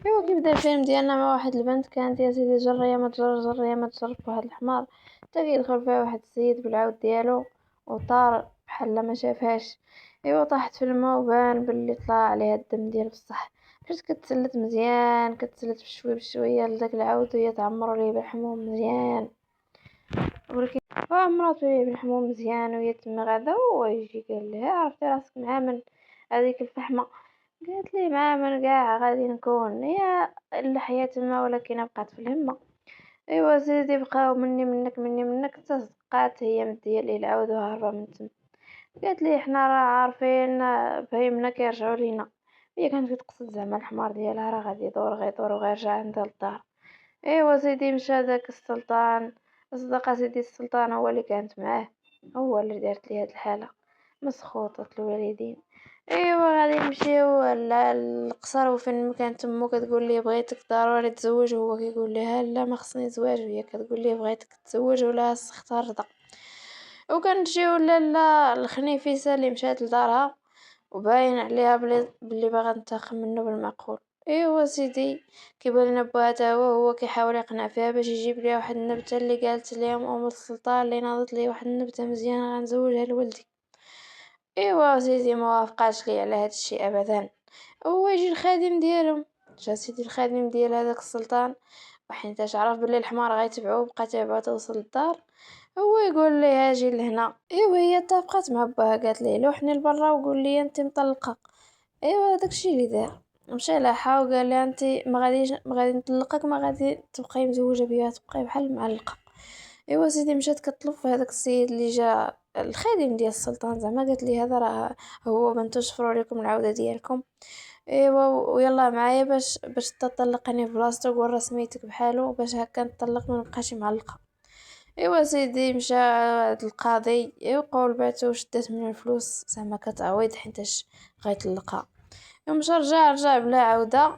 ايوا كي بدا الفيلم ديالنا مع واحد البنت كانت يا سيدي جريه ما تجر جريه ما تجر بواحد الحمار، حتى كيدخل فيها واحد السيد بالعود ديالو وطار بحال ما شافهاش. ايوا طاحت في الماء وبان باللي طلع عليها الدم ديال بصح. مشات كتسلت مزيان، كتسلت بشويه بشويه لداك العود وهي تعمرو ليه بالحموم مزيان. ولكن عمرات ليه بالحموم مزيان وهي تما غادا، هو يجي قال لها عرفتي راسك مع من هذيك الفحمه؟ قالت لي مع من كاع غادي نكون هي الحياة تما، ولكن بقات في الهمة. ايوا سيدي بقاو مني منك مني منك حتى بقات هي مديه ليه العود وهربا من تما. قالت لي احنا راه عارفين فهمنا كيرجعوا لينا. هي كانت كتقصد زعما الحمار ديالها راه غادي يدور غيدور وغيرجع عندها للدار. ايوا سيدي مشى داك السلطان، صدق سيدي السلطان هو اللي كانت معاه، هو اللي دارت لي هاد الحالة مسخوطة الوالدين. ايوا غادي نمشيو للقصر، وفين ما كانت تمو كتقول ليه بغيتك ضروري تزوج، وهو كيقول لها لا ما خصني زواج، وهي كتقول ليه بغيتك تزوج ولا اختار رضا. وكنجيو لالا الخنيفيسة اللي مشات لدارها وباين عليها بلي باغا تنتقم منه بالمعقول. ايوا سيدي كيبان لنا باها تا هو كيحاول يقنع فيها باش يجيب ليها واحد النبته اللي قالت ليهم ام السلطان، اللي ناضت ليه واحد النبته مزيانه غنزوجها لولدي. ايوا سيدي ما وافقاش ليه على هاد الشيء ابدا. هو يجي الخادم ديالهم، جا سيدي الخادم ديال هذاك السلطان، وحيت عرف بلي الحمار غيتبعو بقى تابعو توصل للدار. هو يقول ليها اجي لهنا. ايوا هي اتفقت مع باها، قالت ليه لوحني لبرا وقول لي انت مطلقه. ايوا داكشي اللي دار، مشى لها وقال لها انت ما غادي نطلقك، ما غادي تبقاي مزوجه بيا، تبقاي بحال المعلقه. ايوا سيدي مشات كطلب في هذاك السيد اللي جا الخادم ديال السلطان، زعما قالت لي هذا راه هو بنتو شفروا لكم العوده ديالكم. ايوا ويلا معايا باش تطلقني في بلاصتو وورا سميتك بحالو باش هكا نطلق ما نبقاش معلقه. ايوا سيدي مشى عند القاضي، ايوا قول بعتو شدات من الفلوس زعما كتعويض حيتاش غيطلقها. يوم مشى رجع بلا عوده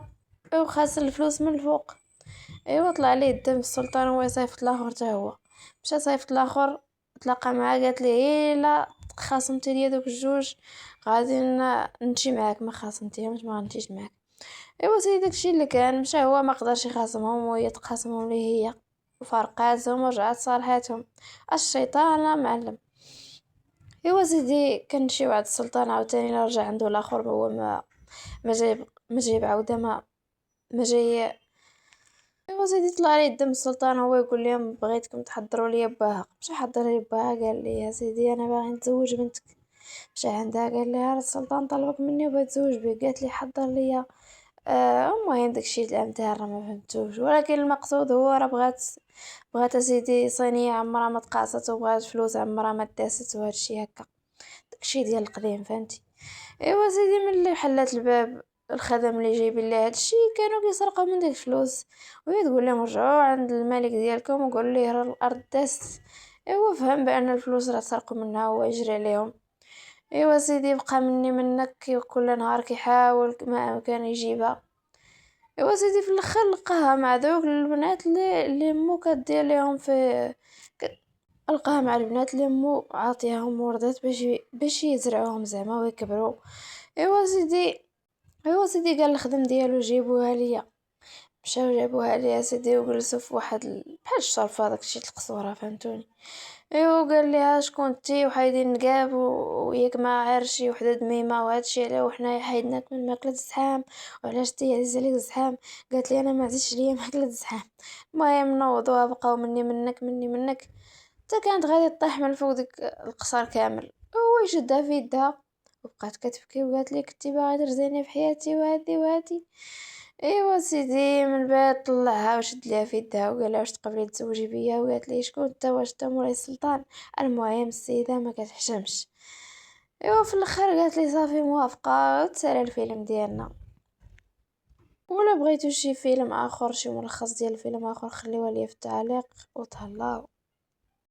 وخاس الفلوس من الفوق. ايوا طلع ليه الدم السلطان، هو صيفط الاخر حتى هو مشى صيفط الاخر، تلاقى معاه قالت لي الا خاصمتي ليا دوك الجوج غادي نمشي معاك، ما خاصمتيهمش ما غنمشيش معاك. ايوا سيدي داكشي اللي كان، مشى هو ما قدرش يخاصمهم وهي تقاسمهم ليه هي، وفرقاتهم ورجعت صالحاتهم. الشيطان معلم. ايوا سيدي كنمشيو عند السلطان عاوتاني، لا رجع عنده الاخر هو ما جايب عوده، ما جاي. ايوا سيدي طلع لي الدم السلطان، هو يقول لهم بغيتكم تحضروا لي باها. مشى حضر لي باها، قال لي يا سيدي انا باغي نتزوج بنتك. مشى عندها قال لها السلطان طلبك مني وبغيت نتزوج بك. قالت لي حضر لي المهم داكشي الامثال راه ما فهمتوش، ولكن المقصود هو راه بغات سيدي صينيه عمرها ما تقاصت، وبغات فلوس عمرها ما داست، وهادشي هكا داكشي ديال القديم فهمتي. ايوا سيدي ملي حلات الباب، الخدم اللي جايبين لها هادشي كانوا كيسرقوا من ديك الفلوس، وهي تقول لهم رجعوا عند الملك ديالكم وقولوا ليه راه الارض داست. ايوا فهم بان الفلوس راه سرقوا منها وهو يجري عليهم. ايوا سيدي بقى مني منك كل نهار كيحاول ما كان يجيبها. ايوا سيدي في الاخر لقاها مع دوك البنات اللي مو كدير ليهم في ك- لقاها مع البنات اللي مو عاطياهم وردات باش يزرعوهم زعما ويكبروا. ايوا سيدي ايوا سيدي قال الخدم ديالو جيبوها ليا. مشاو جابوها ليا سيدي وجلسوا في واحد بحال الشرفه داكشي القصوره فهمتوني. ايوا قال لها شكون انتي وحايدين نقاب وياك ما عارف شي وحده دميمه وهادشي علاه وحنايا حيدناك من ماكله الزحام، وعلاش تي عزيز عليك الزحام؟ قالت لي انا ما عزيزش ليا ماكله الزحام. المهم نوضوها بقاو مني منك مني منك حتى كانت غادي تطيح من فوق ديك القصر كامل. هو يشدها في يدها وبقات كتبكي وقالت لي كنتي باغا ترزيني في حياتي وهادي وهادي. ايوا سيدي من بعد طلعها وشد ليها في يدها وقال لها واش تقبلي تزوجي بيا، وقالت لي شكون انت واش انت مولاي السلطان؟ المهم السيده ما كتحشمش. ايوا في الاخر قالت لي صافي موافقه، وتسالى الفيلم ديالنا. ولا بغيتو شي فيلم اخر، شي ملخص ديال فيلم اخر، خليوها لي في التعليق وتهلاو.